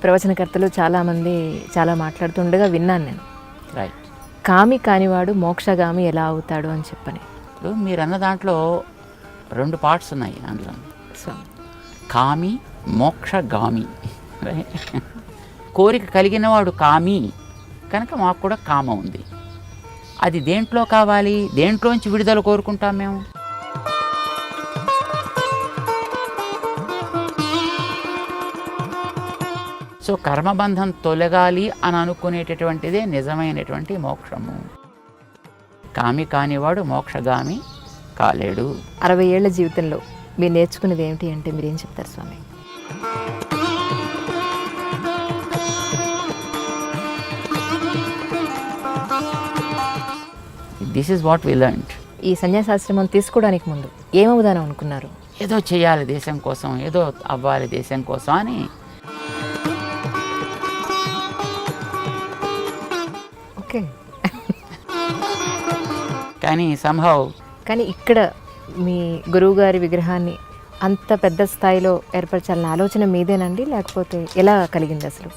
ప్రవచనకర్తలు చాలామంది చాలా మాట్లాడుతుండగా విన్నాను నేను. రైట్. కామి కానివాడు మోక్షగామి ఎలా అవుతాడు అని చెప్పని. ఇప్పుడు మీరు అన్న దాంట్లో 2 పార్ట్స్ ఉన్నాయి అందులో. సో కామి, మోక్షగామి. కోరిక కలిగిన వాడు కామి కనుక మాకు కూడా కామ ఉంది. అది దేంట్లో కావాలి, దేంట్లోంచి విడుదల కోరుకుంటాం మేము? సో కర్మబంధం తొలగాలి అని అనుకునేటటువంటిదే నిజమైనటువంటి మోక్షము. కామి కానివాడు మోక్షగామి కాలేడు. 60 ఏళ్ల జీవితంలో మీరు నేర్చుకునేది ఏమిటి అంటే మీరు ఏం చెప్తారు స్వామి? This is what we learned. ఈ సన్యాసాశ్రమం తీసుకోవడానికి ముందు ఏమవుదానం అనుకున్నారు? ఏదో చేయాలి దేశం కోసం, ఏదో అవ్వాలి దేశం కోసం అని. ఓకే. కానీ ఇక్కడ మీ గురువుగారి విగ్రహాన్ని అంత పెద్ద స్థాయిలో ఏర్పరచాలన్న ఆలోచన మీదేనండి, లేకపోతే ఎలా కలిగింది అసలు?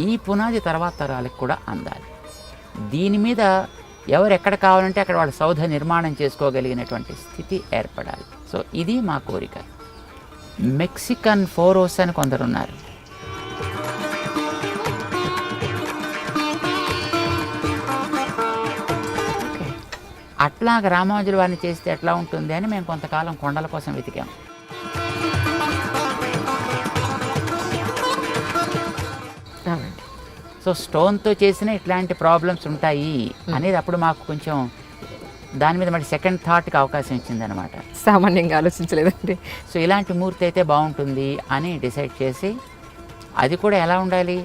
ఈ పునాది తర్వాత తరాలకు కూడా అందాలి. దీని మీద ఎవరు ఎక్కడ కావాలంటే అక్కడ వాళ్ళ సౌధ నిర్మాణం చేసుకోగలిగినటువంటి స్థితి ఏర్పడాలి. సో ఇది మా కోరిక. మెక్సికన్ ఫోరోస్ అని కొందరున్నారు. అట్లాగ రామానుజుల వారిని చేస్తే ఎట్లా ఉంటుంది అని మేము కొంతకాలం కొండల కోసం వెతికాము. సో స్టోన్తో చేసిన ఇట్లాంటి ప్రాబ్లమ్స్ ఉంటాయి అనేది అప్పుడు మాకు కొంచెం దాని మీద మరి సెకండ్ థాట్కి అవకాశం ఇచ్చిందనమాట. సామాన్యంగా ఆలోచించలేదండి. సో ఇలాంటి మూర్తి అయితే బాగుంటుంది అని డిసైడ్ చేసి, అది కూడా ఎలా ఉండాలి,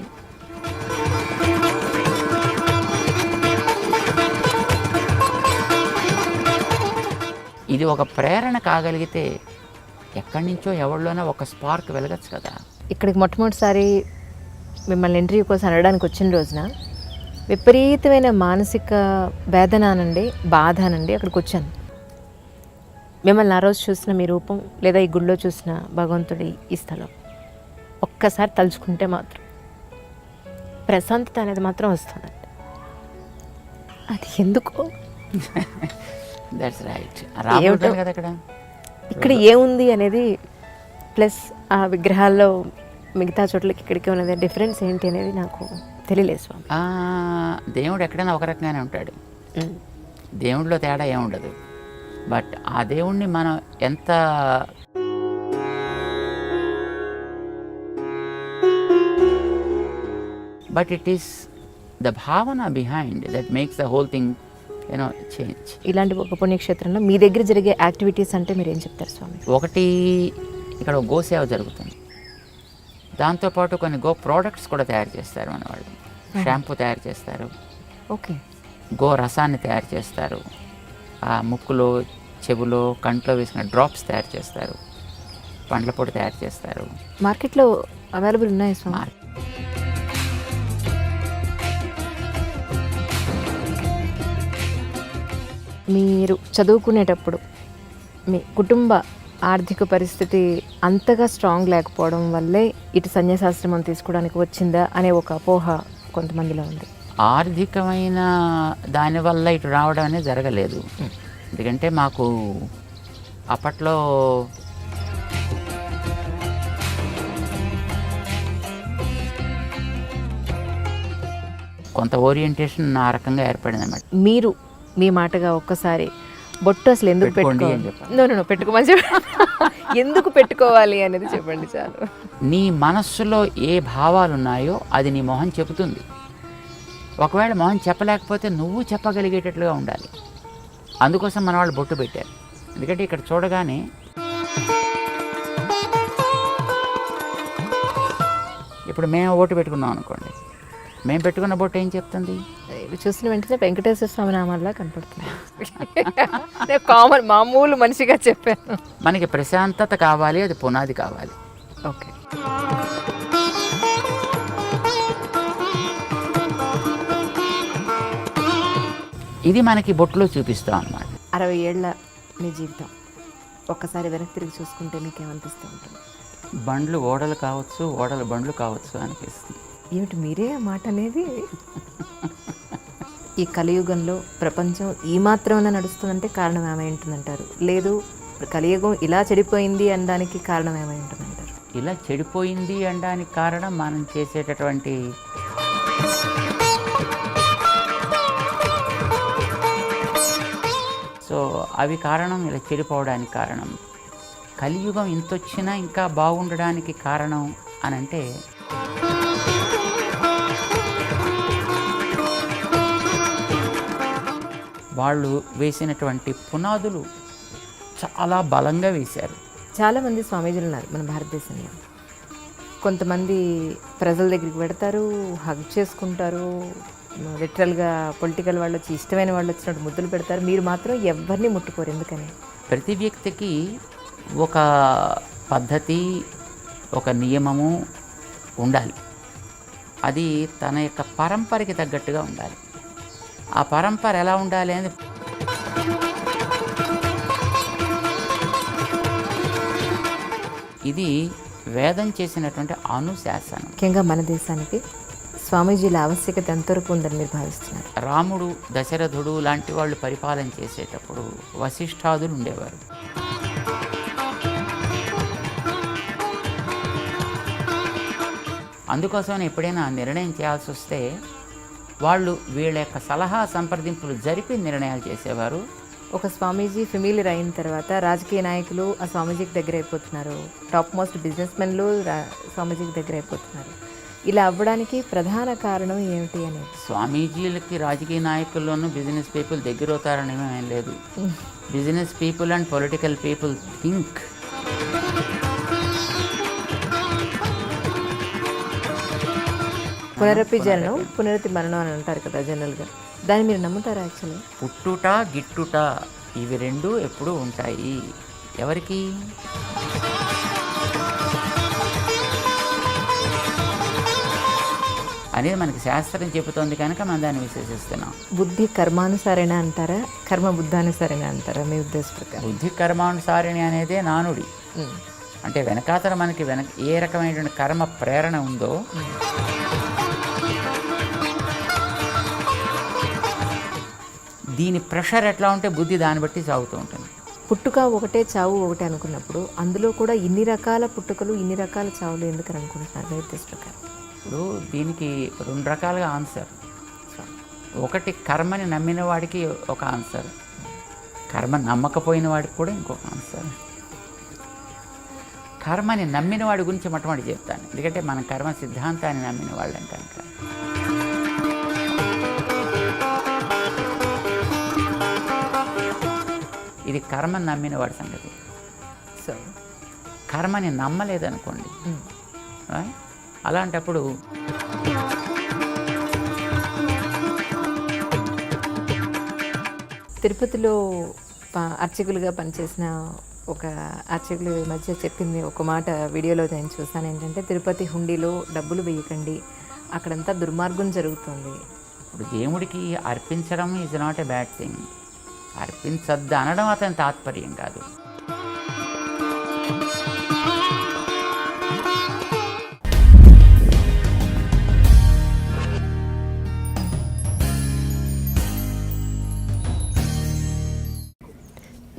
ఇది ఒక ప్రేరణ కాగలిగితే ఎక్కడి నుంచో ఎవరిలోనో ఒక స్పార్క్ వెలగచ్చు కదా. ఇక్కడికి మొట్టమొదటిసారి మిమ్మల్ని ఇంటర్వ్యూ కోసం అనడానికి వచ్చిన రోజున విపరీతమైన మానసిక వేదన అనండి, బాధ అనండి అక్కడికి వచ్చాను. మిమ్మల్ని ఆ రోజు చూసిన మీ రూపం, లేదా ఈ గుడిలో చూసిన భగవంతుడి ఈ స్థలం ఒక్కసారి తలుచుకుంటే మాత్రం ప్రశాంతత అనేది మాత్రం వస్తుందండి. అది ఎందుకో దట్స్ రైట్. కదా ఇక్కడ ఏముంది అనేది, ప్లస్ ఆ విగ్రహాల్లో మిగతా చోట్లకి ఇక్కడికి ఉన్నది డిఫరెన్స్ ఏంటి అనేది నాకు తెలియలేదు స్వామి. దేవుడు ఎక్కడైనా ఒక రకంగానే ఉంటాడు, దేవుడిలో తేడా ఏముండదు. బట్ ఆ దేవుణ్ణి మనం ఎంత బట్ ఇట్ ఈస్ ద భావన behind that makes the whole thing change. ఇలాంటి ఒక పుణ్యక్షేత్రంలో మీ దగ్గర జరిగే యాక్టివిటీస్ అంటే మీరు ఏం చెప్తారు స్వామి? ఒకటి, ఇక్కడ గోసేవ జరుగుతుంది. దాంతోపాటు కొన్ని గో ప్రోడక్ట్స్ కూడా తయారు చేస్తారు మన వాళ్ళు. షాంపూ తయారు చేస్తారు, ఓకే, గో రసాన్ని తయారు చేస్తారు, ఆ ముక్కులో, చెవులో, కంట్లో వేసిన డ్రాప్స్ తయారు చేస్తారు, పండ్ల పొడి తయారు చేస్తారు. మార్కెట్లో అవైలబుల్ ఉన్నాయి స్వామి. మీరు చదువుకునేటప్పుడు మీ కుటుంబ ఆర్థిక పరిస్థితి అంతగా స్ట్రాంగ్ లేకపోవడం వల్లే ఇటు సన్యాసాశ్రమం తీసుకోవడానికి వచ్చిందా అనే ఒక అపోహ కొంతమందిలో ఉంది. ఆర్థికమైన దానివల్ల ఇటు రావడం అనేది జరగలేదు. ఎందుకంటే మాకు అప్పట్లో కొంత ఓరియంటేషన్ ఆ రకంగా ఏర్పడింది అన్నమాట. మీరు మీ మాటగా ఒక్కసారి బొట్టు అసలు ఎందుకు పెట్టుకోవాలి, పెట్టుకోమని చెప్పండి, ఎందుకు పెట్టుకోవాలి అనేది చెప్పండి చాలు. నీ మనస్సులో ఏ భావాలు ఉన్నాయో అది నీ మొహం చెబుతుంది. ఒకవేళ మొహం చెప్పలేకపోతే నువ్వు చెప్పగలిగేటట్లుగా ఉండాలి. అందుకోసం మన వాళ్ళు బొట్టు పెట్టారు. ఎందుకంటే ఇక్కడ చూడగానే ఇప్పుడు మేము ఓటు పెట్టుకున్నాం అనుకోండి, మేము పెట్టుకున్న బొట్టు ఏం చెప్తుంది? ఇవి చూసిన వెంటనే వెంకటేశ్వర స్వామి నామాల్లా కనపడుతుంది. నేను కామన్ మామూలు మనిషిగా చెప్పాను. మనకి ప్రశాంతత కావాలి, అది పునాది కావాలి. ఓకే. ఇది మనకి బొట్టులో చూపిస్తాం అన్నమాట. 60 ఏళ్ల మీ జీవితం ఒక్కసారి వెనక్కి తిరిగి చూసుకుంటే మీకేమనిపిస్తూ ఉంటుంది? బండ్లు ఓడలు కావచ్చు, ఓడలు బండ్లు కావచ్చు అనిపిస్తుంది. ఏమిటి మీరే ఆ మాట అనేది? ఈ కలియుగంలో ప్రపంచం ఈ మాత్రమే నడుస్తుందంటే కారణం ఏమై ఉంటుందంటారు? లేదు కలియుగం ఇలా చెడిపోయింది అనడానికి కారణం ఏమై ఉంటుందంటారు? ఇలా చెడిపోయింది అనడానికి కారణం మనం చేసేటటువంటి సో అవి కారణం, ఇలా చెడిపోవడానికి కారణం. కలియుగం ఇంతొచ్చినా ఇంకా బాగుండడానికి కారణం అని అంటే వాళ్ళు వేసినటువంటి పునాదులు చాలా బలంగా వేశారు. చాలామంది స్వామీజీలు ఉన్నారు మన భారతదేశంలో. కొంతమంది ప్రజల దగ్గరికి పెడతారు, హగ్ చేసుకుంటారు, లిటరల్గా పొలిటికల్ వాళ్ళు వచ్చి ఇష్టమైన వాళ్ళు వచ్చినట్టు ముద్దులు పెడతారు. మీరు మాత్రం ఎవరిని ముట్టుకోరు, ఎందుకని? ప్రతి వ్యక్తికి ఒక పద్ధతి, ఒక నియమము ఉండాలి. అది తన యొక్క పరంపరకి తగ్గట్టుగా ఉండాలి. ఆ పరంపర ఎలా ఉండాలి అని ఇది వేదం చేసినటువంటి అనుశాసనం. ముఖ్యంగా మన దేశానికి స్వామీజీల ఆవశ్యకత ఎంతవరకు ఉందని మీరు భావిస్తున్నారు? రాముడు, దశరథుడు లాంటి వాళ్ళు పరిపాలన చేసేటప్పుడు వశిష్ఠాదులు ఉండేవారు. అందుకోసం ఎప్పుడైనా నిర్ణయం చేయాల్సి వస్తే వాళ్ళు వీళ్ళ యొక్క సలహా సంప్రదింపులు జరిపి నిర్ణయాలు చేసేవారు. ఒక స్వామీజీ ఫెమిలియర్ అయిన తర్వాత రాజకీయ నాయకులు ఆ స్వామీజీకి దగ్గర అయిపోతున్నారు, టాప్ మోస్ట్ బిజినెస్ మెన్లు స్వామీజీకి దగ్గర అయిపోతున్నారు. ఇలా అవ్వడానికి ప్రధాన కారణం ఏమిటి అనేది? స్వామీజీలకి రాజకీయ నాయకుల్లోనూ బిజినెస్ పీపుల్ దగ్గర అవుతారని ఏం లేదు. Business people and political people think. పునరపి జననం, పునరతి మరణం అని అంటారు కదా జనరల్గా. దాన్ని మీరు నమ్ముతారా? యాక్చువల్లీ పుట్టుట గిట్టుట ఇవి రెండు ఎప్పుడూ ఉంటాయి. ఎవరికి? అనేది మనకి శాస్త్రం చెబుతోంది కనుక మనం దాన్ని విశ్వసిస్తున్నాం. బుద్ధి కర్మానుసారేనా అంటారా, కర్మ బుద్ధానుసారేనా అంటారా మీ ఉద్దేశ ప్రకారం? బుద్ధి కర్మానుసారిణి అనేదే నానుడి. అంటే వెనకాతల మనకి ఏ రకమైనటువంటి కర్మ ప్రేరణ ఉందో దీని ప్రెషర్ ఎట్లా ఉంటే బుద్ధి దాన్ని బట్టి సాగుతూ ఉంటుంది. పుట్టుక ఒకటే, చావు ఒకటే అనుకున్నప్పుడు అందులో కూడా ఇన్ని రకాల పుట్టుకలు, ఇన్ని రకాల చావులు ఎందుకని అనుకుంటున్నారు మీ ఉద్దేశ ప్రకారం? ఇప్పుడు దీనికి 2 రకాలుగా ఆన్సర్. ఒకటి కర్మని నమ్మిన వాడికి ఒక ఆన్సర్, కర్మ నమ్మకపోయిన వాడికి కూడా ఇంకొక ఆన్సర్. కర్మని నమ్మిన వాడి గురించి మొట్టమొదటి చెప్తాను, ఎందుకంటే మనం కర్మ సిద్ధాంతాన్ని నమ్మిన వాళ్ళం కనుక. ఇది కర్మని నమ్మిన వాడి సంగతి. సో కర్మని నమ్మలేదనుకోండి, అలాంటప్పుడు తిరుపతిలో అర్చకులుగా పనిచేసిన ఒక అర్చకులు మధ్య చెప్పింది ఒక మాట వీడియోలో నేను చూసాను. ఏంటంటే తిరుపతి హుండీలో డబ్బులు వేయకండి, అక్కడంతా దుర్మార్గం జరుగుతుంది. ఇప్పుడు దేవుడికి అర్పించడం is not a bad thing. అర్పించద్దు అనడం అతని తాత్పర్యం కాదు.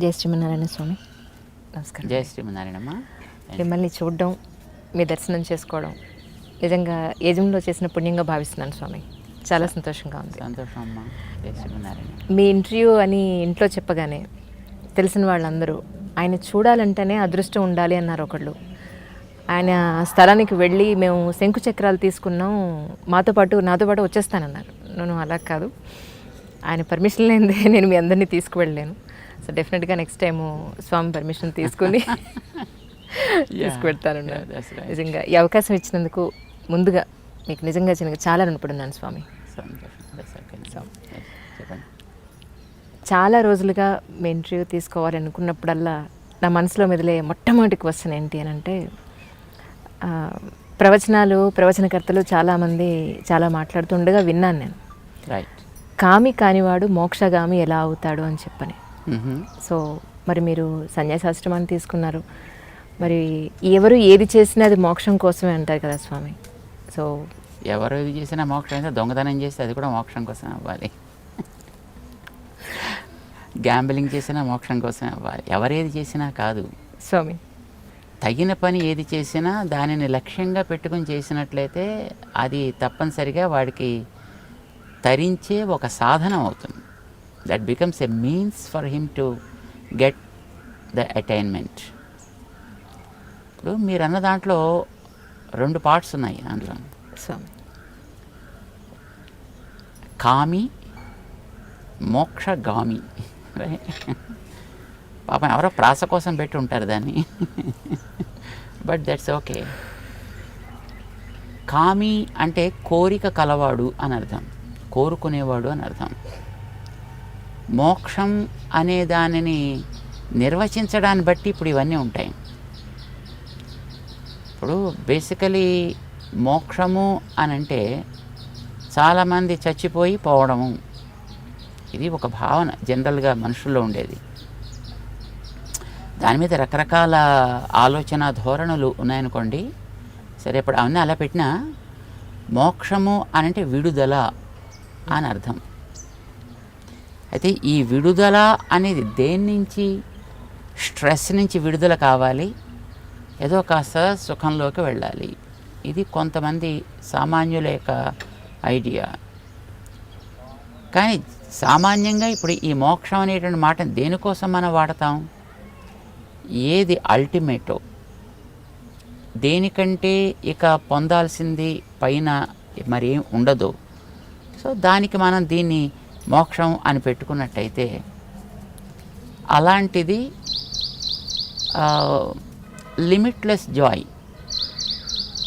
జై శ్రీమన్నారాయణ స్వామి. నమస్కారం. జై శ్రీమన్నారాయణమ్మ. మిమ్మల్ని చూడడం, మీ దర్శనం చేసుకోవడం నిజంగా యజంలో చేసిన పుణ్యంగా భావిస్తున్నాను స్వామి. చాలా సంతోషంగా ఉంది. సంతోషం అమ్మ. జై శ్రీమన్నారాయణ. మీ ఇంటర్వ్యూ అని ఇంట్లో చెప్పగానే తెలిసిన వాళ్ళందరూ ఆయన చూడాలంటేనే అదృష్టం ఉండాలి అన్నారు ఒకళ్ళు. ఆయన స్థలానికి వెళ్ళి మేము శంకు చక్రాలు తీసుకున్నాం, నాతో పాటు వచ్చేస్తానన్నారు. నేను అలా కాదు, ఆయన పర్మిషన్ లేనిదే నేను మీ అందరినీ తీసుకువెళ్ళలేను. సో డెఫినెట్గా నెక్స్ట్ టైము స్వామి పర్మిషన్ తీసుకుని తీసుకువెళ్తాను. నిజంగా ఈ అవకాశం ఇచ్చినందుకు ముందుగా మీకు నిజంగా చాలా రుణపడి ఉన్నాను స్వామి. సంతోషం. చాలా రోజులుగా మీ ఇంటర్వ్యూ తీసుకోవాలి అనుకున్నప్పుడల్లా నా మనసులో మెదిలే మొట్టమొదటి క్వశ్చన్ ఏంటి అని అంటే, ప్రవచనకర్తలు చాలామంది చాలా మాట్లాడుతుండగా విన్నాను నేను, రైట్. కామి కానివాడు మోక్షగామి ఎలా అవుతాడు అని చెప్పని. సో మరి మీరు సన్యాసాశ్రమాన్ని తీసుకున్నారు, మరి ఎవరు ఏది చేసినా అది మోక్షం కోసమే అంటారు కదా స్వామి. సో ఎవరు ఏది చేసినా మోక్షం అయితే, దొంగతనం చేస్తే అది కూడా మోక్షం కోసం అవ్వాలి, గ్యాంబ్లింగ్ చేసినా మోక్షం కోసం అవ్వాలి. ఎవరేది చేసినా కాదు స్వామి. తగిన పని ఏది చేసినా దానిని లక్ష్యంగా పెట్టుకుని చేసినట్లయితే అది తప్పనిసరిగా వాడికి తరించే ఒక సాధనం అవుతుంది. That becomes a means for him to get the attainment. ఇప్పుడు మీరు అన్న దాంట్లో 2 పార్ట్స్ ఉన్నాయి. దాంట్లో స్వామి కామి, మోక్షగామి. పాపం ఎవరో ప్రాస కోసం పెట్టి ఉంటారు దాన్ని, బట్ దట్స్ ఓకే. కామి అంటే కోరిక కలవాడు అని అర్థం, కోరుకునేవాడు అని అర్థం. మోక్షం అనే దానిని నిర్వచించడాన్ని బట్టి ఇప్పుడు ఇవన్నీ ఉంటాయి. ఇప్పుడు బేసికలీ మోక్షము అని అంటే చాలామంది చచ్చిపోయి పోవడము, ఇది ఒక భావన జనరల్గా మనుషుల్లో ఉండేది. దాని మీద రకరకాల ఆలోచన ధోరణులు ఉన్నాయనుకోండి. సరే, ఇప్పుడు అవన్నీ అలా పెట్టినా మోక్షము అని అంటే విడుదల అని అర్థం. అయితే ఈ విడుదల అనేది దేని నుంచి? స్ట్రెస్ నుంచి విడుదల కావాలి, ఏదో కాస్త సుఖంలోకి వెళ్ళాలి. ఇది కొంతమంది సామాన్యుల యొక్క ఐడియా. కానీ సామాన్యంగా ఇప్పుడు ఈ మోక్షం అనేటువంటి మాట దేనికోసం మనం వాడతాం? ఏది అల్టిమేటో, దేనికంటే ఇక పొందాల్సింది పైన మరేం ఉండదు. సో దానికి మనం దీన్ని మోక్షం అని పెట్టుకున్నట్టయితే అలాంటిది లిమిట్లెస్ జాయ్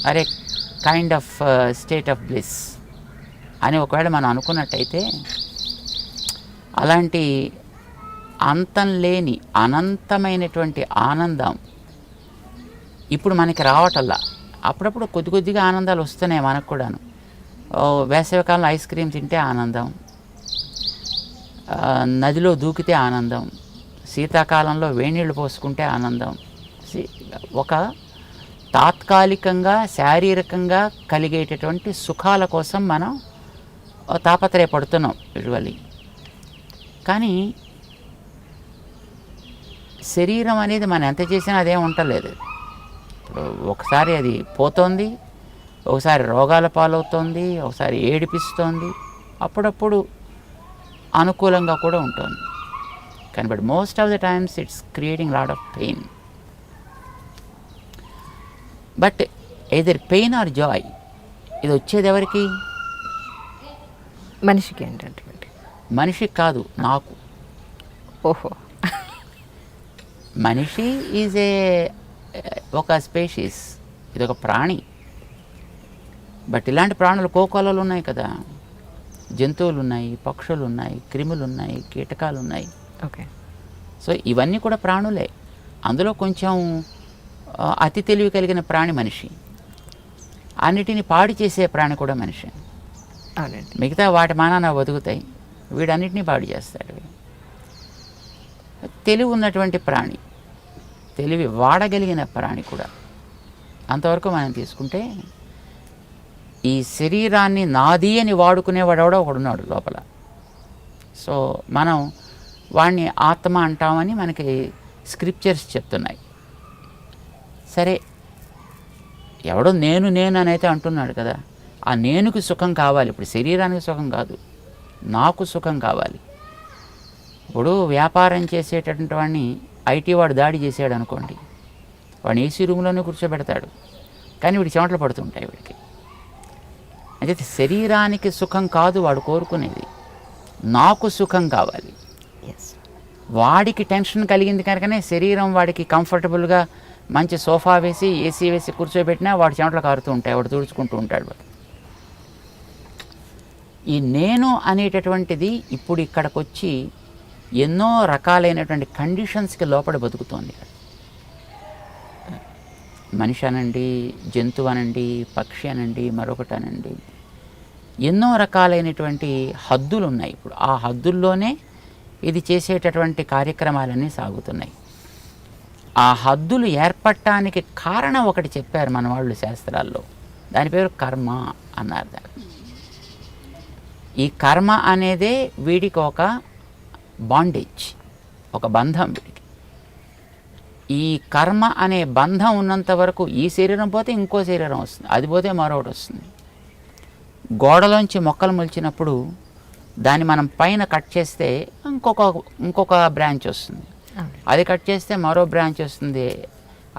అరే kind of state of bliss అని ఒకవేళ మనం అనుకున్నట్టయితే, అలాంటి అంతం లేని అనంతమైనటువంటి ఆనందం ఇప్పుడు మనకి రావటల్లా. అప్పుడప్పుడు కొద్ది కొద్దిగా ఆనందాలు వస్తున్నాయి మనకు కూడాను. వేసవికాలంలో ఐస్ క్రీమ్ తింటే ఆనందం, నదిలో దూకితే ఆనందం, శీతాకాలంలో వేణీళ్ళు పోసుకుంటే ఆనందం. ఒక తాత్కాలికంగా శారీరకంగా కలిగేటటువంటి సుఖాల కోసం మనం తాపత్రయపడుతున్నాం యూజువల్లీ. కానీ శరీరం అనేది మనం ఎంత చేసినా అదేం ఉండలేదు. ఇప్పుడు ఒకసారి అది పోతోంది, ఒకసారి రోగాల పాలవుతోంది, ఒకసారి ఏడిపిస్తోంది, అప్పుడప్పుడు అనుకూలంగా కూడా ఉంటుంది. కానీ but most of the times it's creating lot of pain. But either pain or Joy, ఇది వచ్చేది ఎవరికి? మనిషికి ఏంటంటే, మనిషికి కాదు, నాకు. ఓహో, మనిషి ఈజ్ ఒక స్పేషీస్, ఇది ఒక ప్రాణి. బట్ ఇలాంటి ప్రాణులు కోకోలలు ఉన్నాయి కదా, జంతువులు ఉన్నాయి, పక్షులు ఉన్నాయి, క్రిములు ఉన్నాయి, కీటకాలు ఉన్నాయి. ఓకే. సో ఇవన్నీ కూడా ప్రాణులే. అందులో కొంచెం అతి తెలివి కలిగిన ప్రాణి మనిషి, అన్నిటిని పాడు చేసే ప్రాణి కూడా మనిషి. అవునండి. మిగతా వాటి మానాన బతుకుతాయి, వీడన్నిటినీ పాడు చేస్తాడు. తెలివి ఉన్నటువంటి ప్రాణి, తెలివి వాడగలిగిన ప్రాణి కూడా. అంతవరకు మనం తీసుకుంటే ఈ శరీరాన్ని నాది అని వాడుకునేవాడెవడో ఒకడున్నాడు లోపల. సో మనం వాడిని ఆత్మ అంటామని మనకి స్క్రిప్చర్స్ చెప్తున్నాయి. సరే, ఎవడో నేను అని అయితే అంటున్నాడు కదా, ఆ నేనుకి సుఖం కావాలి. ఇప్పుడు శరీరానికి సుఖం కాదు, నాకు సుఖం కావాలి. ఇప్పుడు వ్యాపారం చేసేటటువంటి వాడిని ఐటీ వాడు దాడి చేసాడు అనుకోండి, వాడిని ఏసీ రూమ్లోనే కూర్చోబెడతాడు, కానీ వీడి చెమటలు పడుతుంటాయి వీడికి. అయితే శరీరానికి సుఖం కాదు వాడు కోరుకునేది, నాకు సుఖం కావాలి. వాడికి టెన్షన్ కలిగింది కనుకనే శరీరం వాడికి కంఫర్టబుల్గా మంచి సోఫా వేసి ఏసీ వేసి కూర్చోబెట్టినా వాడి చెమటలు కారుతూ ఉంటాయి, వాడు తుడుచుకుంటూ ఉంటాడు. వాడు ఈ నేను అనేటటువంటిది ఇప్పుడు ఇక్కడికి వచ్చి ఎన్నో రకాలైనటువంటి కండిషన్స్కి లోపల బతుకుతోంది. మనిషి అనండి, జంతువు అనండి, పక్షి అనండి, మరొకటి అనండి, ఎన్నో రకాలైనటువంటి హద్దులు ఉన్నాయి. ఇప్పుడు ఆ హద్దుల్లోనే ఇది చేసేటటువంటి కార్యక్రమాలన్నీ సాగుతున్నాయి. ఆ హద్దులు ఏర్పడటానికి కారణం ఒకటి చెప్పారు మన వాళ్ళు శాస్త్రాల్లో, దాని పేరు కర్మ అన్నారు. దాన్ని ఈ కర్మ అనేదే వీడికి ఒక బాండేజ్, ఒక బంధం. వీడికి ఈ కర్మ అనే బంధం ఉన్నంత వరకు ఈ శరీరం పోతే ఇంకో శరీరం వస్తుంది, అది పోతే మరొకటి వస్తుంది. గోడలోంచి మొక్కలు మొలిచినప్పుడు దాన్ని మనం పైన కట్ చేస్తే ఇంకొక బ్రాంచ్ వస్తుంది, అది కట్ చేస్తే మరో బ్రాంచ్ వస్తుంది,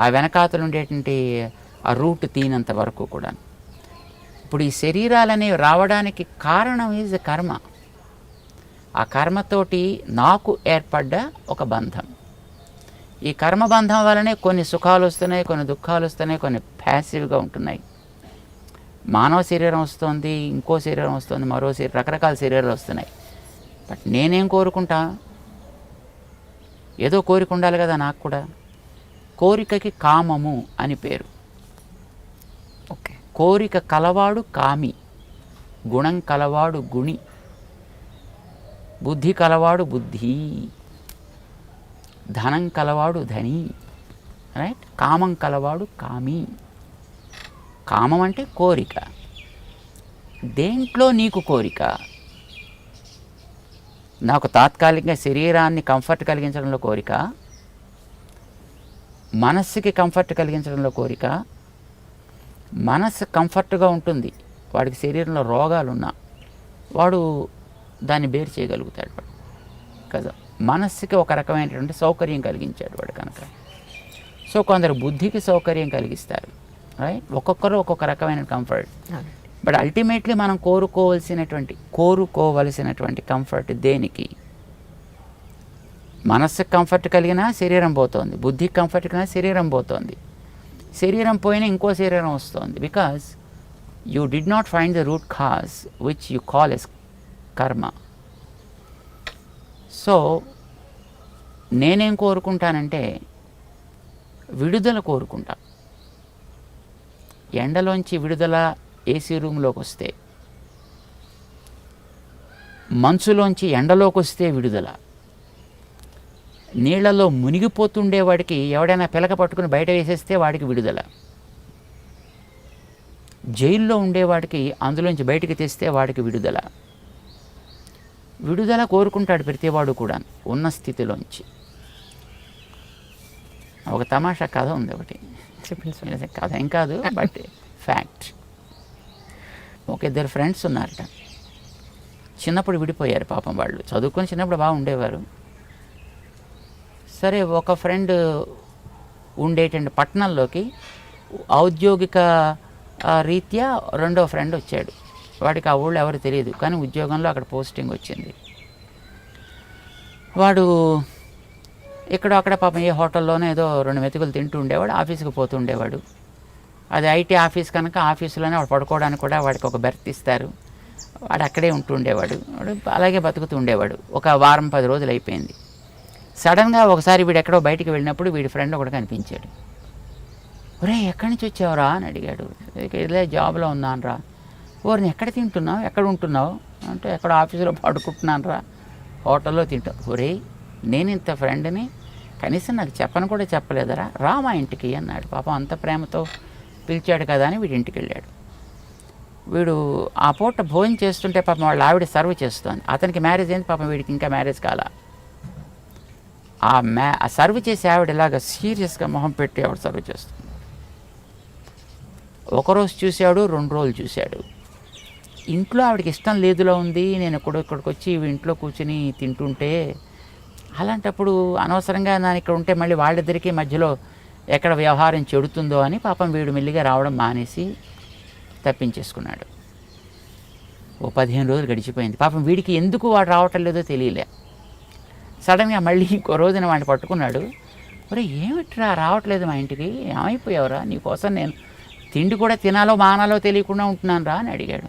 ఆ వెనకాతలు ఉండేటువంటి ఆ రూట్ తీనంత వరకు కూడా. ఇప్పుడు ఈ శరీరాలనేవి రావడానికి కారణం ఈజ్ కర్మ. ఆ కర్మతోటి నాకు ఏర్పడ్డ ఒక బంధం. ఈ కర్మబంధం వల్లనే కొన్ని సుఖాలు వస్తున్నాయి, కొన్ని దుఃఖాలు వస్తున్నాయి, కొన్ని ప్యాసివ్గా ఉంటున్నాయి. మానవ శరీరం వస్తుంది, ఇంకో శరీరం వస్తుంది, మరో శరీరం, రకరకాల శరీరాలు వస్తున్నాయి. బట్ నేనేం కోరుకుంటా? ఏదో కోరిక ఉండాలి కదా నాకు కూడా. కోరికకి కామము అని పేరు. ఓకే. కోరిక కలవాడు కామి, గుణం కలవాడు గుణి, బుద్ధి కలవాడు బుద్ధి, ధనం కలవాడు ధని, రైట్? కామం కలవాడు కామి. కామం అంటే కోరిక. దేంట్లో నీకు కోరిక? నాకు తాత్కాలికంగా శరీరాన్ని కంఫర్ట్ కలిగించడంలో కోరిక, మనస్సుకి కంఫర్ట్ కలిగించడంలో కోరిక. మనస్సు కంఫర్ట్గా ఉంటుంది, వాడికి శరీరంలో రోగాలున్నా వాడు దాన్ని బేర్ చేయగలుగుతాడు వాడు కదా. మనస్సుకి ఒక రకమైనటువంటి సౌకర్యం కలిగించాడు వాడు కనుక. సో కొందరు బుద్ధికి సౌకర్యం కలిగిస్తారు, రైట్? ఒక్కొక్కరు ఒక్కొక్క రకమైన కంఫర్ట్. బట్ అల్టిమేట్లీ మనం కోరుకోవలసినటువంటి కంఫర్ట్ దేనికి? మనస్సుకి కంఫర్ట్ కలిగినా శరీరం పోతుంది, బుద్ధికి కంఫర్ట్ కలిగినా శరీరం పోతుంది. శరీరం పోయినా ఇంకో శరీరం వస్తుంది. Because you did not find the root cause which you call as karma. So నేనేం కోరుకుంటానంటే విడుదల కోరుకుంటా. ఎండలోంచి విడుదల ఏసీ రూమ్లోకి వస్తే, మంచులోంచి ఎండలోకి వస్తే విడుదల. నీళ్లలో మునిగిపోతుండేవాడికి ఎవడైనా పిలక పట్టుకుని బయట వేసేస్తే వాడికి విడుదల. జైల్లో ఉండేవాడికి అందులోంచి బయటికి తెస్తే వాడికి విడుదల. విడుదల కోరుకుంటాడు ప్రతివాడు కూడా ఉన్న స్థితిలోంచి. ఒక తమాషా కథ ఉంది ఒకటి, కథ ఏం కాదు బట్ ఫ్యాక్ట్. ఒక ఇద్దరు ఫ్రెండ్స్ ఉన్నారట. చిన్నప్పుడు విడిపోయారు పాపం. వాళ్ళు చదువుకొని చిన్నప్పుడు బాగా ఉండేవారు. సరే, ఒక ఫ్రెండ్ ఉండేటువంటి పట్టణంలోకి ఔద్యోగిక రీత్యా రెండో ఫ్రెండ్ వచ్చాడు. వాడికి ఆ ఊళ్ళో ఎవరు తెలియదు, కానీ ఉద్యోగంలో అక్కడ పోస్టింగ్ వచ్చింది. వాడు ఇక్కడ అక్కడ పాపం ఏ హోటల్లోనో ఏదో 2 మెతుకులు తింటూ ఉండేవాడు, ఆఫీస్కి పోతూ ఉండేవాడు. అది ఐటీ ఆఫీస్ కనుక ఆఫీసులోనే వాడు పడుకోవడానికి కూడా వాడికి ఒక బెర్త్ ఇస్తారు. వాడు అక్కడే ఉంటూ ఉండేవాడు. వాడు అలాగే బతుకుతూ ఉండేవాడు. ఒక వారం 10 రోజులు అయిపోయింది. సడన్గా ఒకసారి వీడు ఎక్కడో బయటికి వెళ్ళినప్పుడు వీడి ఫ్రెండ్ ఒకటి కనిపించాడు. ఒరే, ఎక్కడి నుంచి వచ్చావురా అని అడిగాడు. ఇదే జాబ్లో ఉన్నాను రా. ఓరిని ఎక్కడ తింటున్నావు, ఎక్కడ ఉంటున్నావు అంటే, ఎక్కడ ఆఫీసులో పడుకుంటున్నాను రా, హోటల్లో తింటావు. ఒరే, నేను ఇంత ఫ్రెండ్ని కనీసం నాకు చెప్పను కూడా చెప్పలేదరా, రా మా ఇంటికి అన్నాడు. పాపం అంత ప్రేమతో పిలిచాడు కదా అని వీడి ఇంటికి వెళ్ళాడు. వీడు ఆ పూట భోజనం చేస్తుంటే పాపం వాళ్ళ ఆవిడ సర్వ్ చేస్తుంది. అతనికి మ్యారేజ్ అయింది, పాపం వీడికి ఇంకా మ్యారేజ్ కాలా. ఆ సర్వ్ చేసే ఆవిడ ఇలాగ సీరియస్గా మొహం పెట్టి ఆవిడ సర్వ్ చేస్తుంది. ఒకరోజు చూశాడు, 2 రోజులు చూశాడు. ఇంట్లో ఆవిడకి ఇష్టం లేదులో ఉంది. నేను ఇక్కడికి వచ్చి ఇంట్లో కూర్చుని తింటుంటే, అలాంటప్పుడు అనవసరంగా నేను ఇక్కడ ఉంటే మళ్ళీ వాళ్ళిద్దరికీ మధ్యలో ఎక్కడ వ్యవహారం చెడుతుందో అని పాపం వీడు మెల్లిగా రావడం మానేసి తప్పించేసుకున్నాడు. ఓ 15 రోజులు గడిచిపోయింది. పాపం వీడికి ఎందుకు వాడు రావటం లేదో తెలియలే. సడన్గా మళ్ళీ ఇంకో రోజున వాడిని పట్టుకున్నాడు. ఒరే, ఏమిట్రా రావట్లేదు మా ఇంటికి, ఏమైపోయావురా, నీకోసం నేను తిండి కూడా తినాలో మానాలో తెలియకుండా ఉంటున్నాను రా అని అడిగాడు.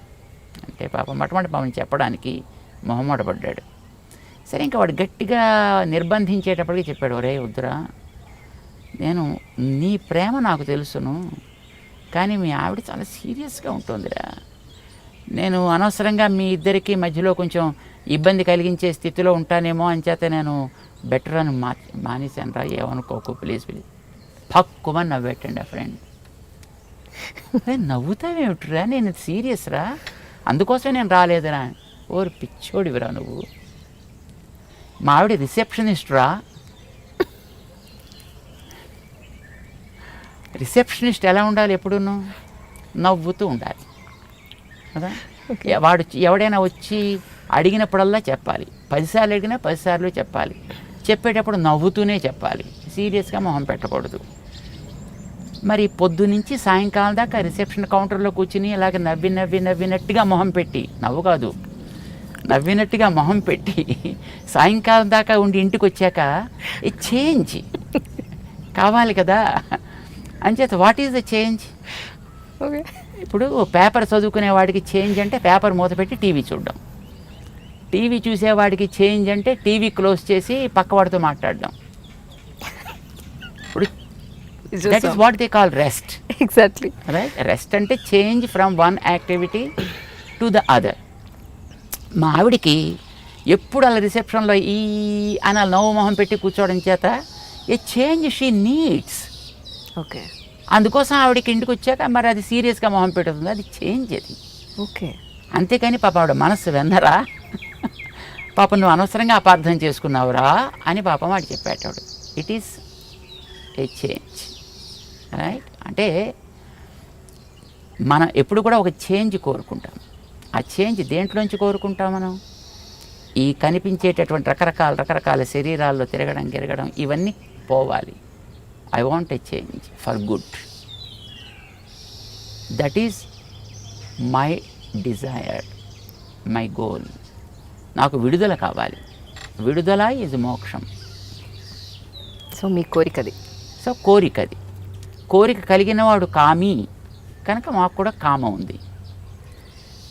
అంటే పాపం పాపం చెప్పడానికి మొహమాట పడ్డాడు. సరే ఇంకా వాడు గట్టిగా నిర్బంధించేటప్పటికి చెప్పాడు, ఒరే వద్దురా, నేను నీ ప్రేమ నాకు తెలుసును, కానీ మీ ఆవిడ చాలా సీరియస్గా ఉంటుందిరా, నేను అనవసరంగా మీ ఇద్దరికి మధ్యలో కొంచెం ఇబ్బంది కలిగించే స్థితిలో ఉంటానేమో అని చేత నేను బెటర్ అని మానేశాను రా, ఏమనుకోకు ప్లీజ్ ప్లీజ్. పక్కుమని నవ్వెట్టండి ఆ ఫ్రెండ్. నవ్వుతావేమిటిరా, నేను సీరియస్ రా, అందుకోసం నేను రాలేదురా. ఓరు పిచ్చోడివిరా నువ్వు, మా ఆవిడ రిసెప్షనిస్ట్ రా. రిసెప్షనిస్ట్ ఎలా ఉండాలి, ఎప్పుడూ నవ్వుతూ ఉండాలి కదా. వాడు ఎవడైనా వచ్చి అడిగినప్పుడల్లా చెప్పాలి, 10 సార్లు అడిగినా 10 సార్లు చెప్పాలి, చెప్పేటప్పుడు నవ్వుతూనే చెప్పాలి, సీరియస్గా మొహం పెట్టకూడదు. మరి పొద్దు నుంచి సాయంకాలం దాకా రిసెప్షన్ కౌంటర్లో కూర్చుని ఇలాగ నవ్వినట్టుగా మొహం పెట్టి, నవ్వు కాదు నవ్వినట్టుగా మొహం పెట్టి సాయంకాలం దాకా ఉండి ఇంటికి వచ్చాక ఈ చేంజ్ కావాలి కదా. అంచేత what is the change? Okay, ఇప్పుడు పేపర్ చదువుకునే వాడికి చేంజ్ అంటే పేపర్ మూత పెట్టి టీవీ చూడడం, టీవీ చూసేవాడికి చేంజ్ అంటే టీవీ క్లోజ్ చేసి పక్కవాడితో మాట్లాడడం. ఇప్పుడు that is what they call rest. Exactly right. Rest అంటే change from one activity to the other. మా ఆవిడికి ఎప్పుడు అలా రిసెప్షన్లో ఈ అని నవ్వు మొహం పెట్టి కూర్చోవడం చేత ఏ చేంజ్ షీ నీడ్స్. ఓకే, అందుకోసం ఆవిడకి ఇంటికి వచ్చాక మరి అది సీరియస్గా మొహం పెడుతుంది, అది చేంజ్ అది. ఓకే, అంతేకాని పాప ఆవిడ మనస్సు వెన్నరా, పాప నువ్వు అనవసరంగా అపార్థం చేసుకున్నావురా అని పాపం వాడు చెప్పేటాడు. It is a change, right. అంటే మనం ఎప్పుడు కూడా ఒక చేంజ్ కోరుకుంటాం. ఆ చేంజ్ దేంట్లోంచి కోరుకుంటాం మనం? ఈ కనిపించేటటువంటి రకరకాల శరీరాల్లో తిరగడం ఇవన్నీ పోవాలి. I want a change for good. That is my Dzire, my goal. నాకు విడుదల కావాలి. విడుదల ఈజ్ మోక్షం. సో మీ కోరికది. సో కోరికది. కోరిక కలిగిన వాడు కామి కనుక మాకు కూడా కామ ఉంది.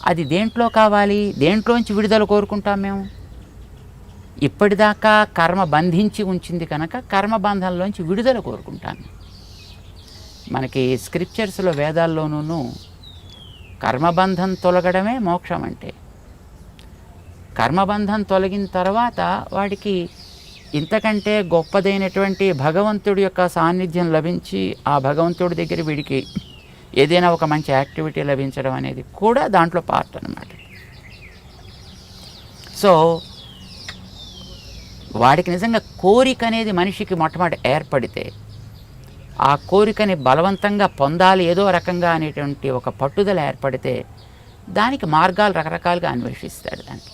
అది దేంట్లో కావాలి? దేంట్లోంచి విడుదల కోరుకుంటాం మేము? ఇప్పటిదాకా కర్మ బంధించి ఉంచింది కనుక కర్మబంధంలోంచి విడుదల కోరుకుంటాను. మనకి స్క్రిప్చర్స్లో వేదాల్లోనూ కర్మబంధం తొలగడమే మోక్షం అంటే. కర్మబంధం తొలగిన తర్వాత వాడికి ఇంతకంటే గొప్పదైనటువంటి భగవంతుడి యొక్క సాన్నిధ్యం లభించి ఆ భగవంతుడి దగ్గర వీడికి ఏదైనా ఒక మంచి యాక్టివిటీ లభించడం అనేది కూడా దాంట్లో పార్ట్ అన్నమాట. సో వాడికి నిజంగా కోరిక అనేది మనిషికి మొట్టమొదటి ఏర్పడితే ఆ కోరికని బలవంతంగా పొందాలి ఏదో రకంగా అనేటువంటి ఒక పట్టుదల ఏర్పడితే దానికి మార్గాలు రకరకాలుగా అన్వేషిస్తాడు. దానికి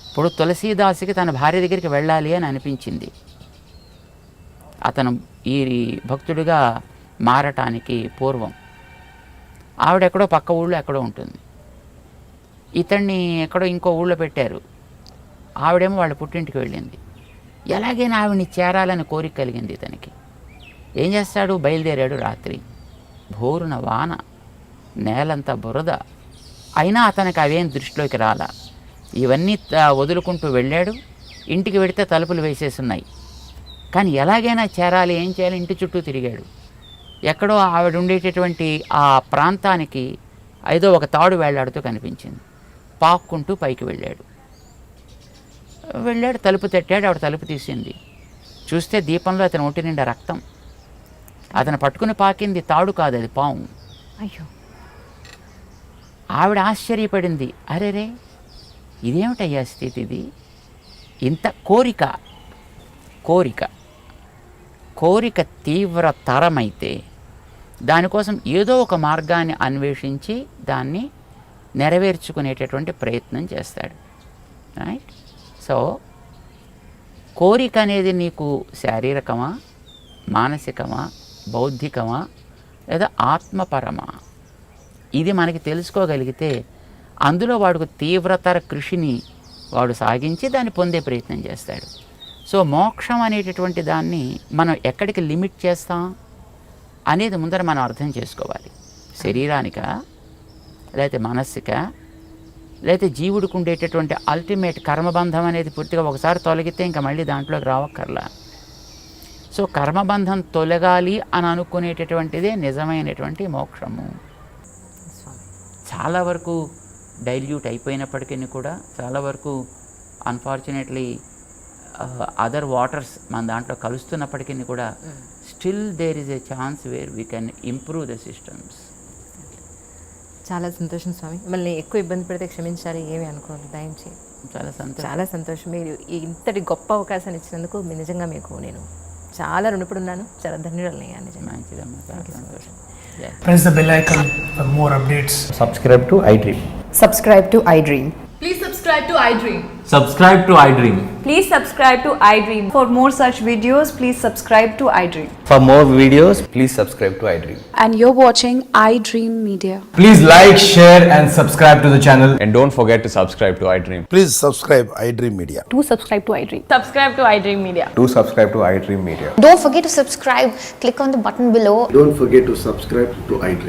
ఇప్పుడు తులసీదాసుకి తన భార్య దగ్గరికి వెళ్ళాలి అని అనిపించింది. అతను ఈ భక్తుడిగా మారటానికి పూర్వం ఆవిడ ఎక్కడో పక్క ఊళ్ళో ఎక్కడో ఉంటుంది, ఇతన్ని ఎక్కడో ఇంకో ఊళ్ళో పెట్టారు. ఆవిడేమో వాళ్ళ పుట్టింటికి వెళ్ళింది. ఎలాగైనా ఆవిడని చేరాలని కోరిక కలిగింది ఇతనికి. ఏం చేస్తాడు? బయలుదేరాడు. రాత్రి భోరున వాన, నేలంతా బురద, అయినా అతనికి అవేం దృష్టిలోకి రాలా. ఇవన్నీ వదులుకుంటూ వెళ్ళాడు. ఇంటికి వెడితే తలుపులు వేసేస్తున్నాయి. కానీ ఎలాగైనా చేరాలి, ఏం చేయాలి? ఇంటి చుట్టూ తిరిగాడు. ఎక్కడో ఆవిడ ఉండేటటువంటి ఆ ప్రాంతానికి ఏదో ఒక తాడు వేళ్లాడుతూ కనిపించింది. పాక్కుంటూ పైకి వెళ్ళాడు. తలుపు తట్టాడు. ఆవిడ తలుపు తీసింది. చూస్తే దీపంలో అతని ఒంటి నిండా రక్తం. అతను పట్టుకుని పాకింది తాడు కాదు, అది పాము. అయ్యో! ఆవిడ ఆశ్చర్యపడింది. అరేరే, ఇదేమిటయ్యా స్థితి ఇది? ఇంత కోరిక తీవ్రతరమైతే దానికోసం ఏదో ఒక మార్గాన్ని అన్వేషించి దాన్ని నెరవేర్చుకునేటటువంటి ప్రయత్నం చేస్తాడు. రైట్. సో కోరిక అనేది నీకు శారీరకమా, మానసికమా, బౌద్ధికమా, లేదా ఆత్మపరమా? ఇది మనకి తెలుసుకోగలిగితే అందులో వాడికి తీవ్రతర కృషిని వాడు సాగించి దాన్ని పొందే ప్రయత్నం చేస్తాడు. సో మోక్షం అనేటటువంటి దాన్ని మనం ఎక్కడికి లిమిట్ చేస్తాం అనేది ముందర మనం అర్థం చేసుకోవాలి. శరీరానికా, లేకపోతే మనస్సుకా, లేకపోతే జీవుడికి ఉండేటటువంటి అల్టిమేట్ కర్మబంధం అనేది పూర్తిగా ఒకసారి తొలగితే ఇంకా మళ్ళీ దాంట్లోకి రావక్కర్లా. సో కర్మబంధం తొలగాలి అని అనుకునేటటువంటిదే నిజమైనటువంటి మోక్షము. చాలా వరకు డైల్యూట్ అయిపోయినప్పటికీ కూడా, చాలా వరకు అన్ఫార్చునేట్లీ అదర్ వాటర్స్ మన దాంట్లో కలుస్తున్నప్పటికీ కూడా still there is a chance where we can improve the systems. చాలా సంతోషం స్వామి. మిమ్మల్ని ఎక్కువ ఇబ్బంది పెడితే క్షమించాలి, ఏమీ అనుకోవాలి దయించి. చాలా సంతోషం. మీరు ఇంతటి గొప్ప అవకాశాన్ని ఇచ్చినందుకు నిజంగా మీకు నేను చాలా రుణపడి ఉన్నాను. చాలా ధన్యవాదాలు. మంచిదమ్మా, చాలా సంతోషం. Press the bell icon for more updates. Subscribe to iDream. Subscribe to iDream. Please subscribe to iDream. Subscribe to iDream. Please subscribe to iDream. For more such videos, please subscribe to iDream. For more videos, please subscribe to iDream. And you're watching iDream Media. Please like, share and subscribe to the channel. And don't forget to subscribe to iDream. Please subscribe iDream Media. Do subscribe to iDream. Subscribe to iDream Media. Do subscribe to iDream Media. Don't forget to subscribe. Click on the button below. Don't forget to subscribe to iDream.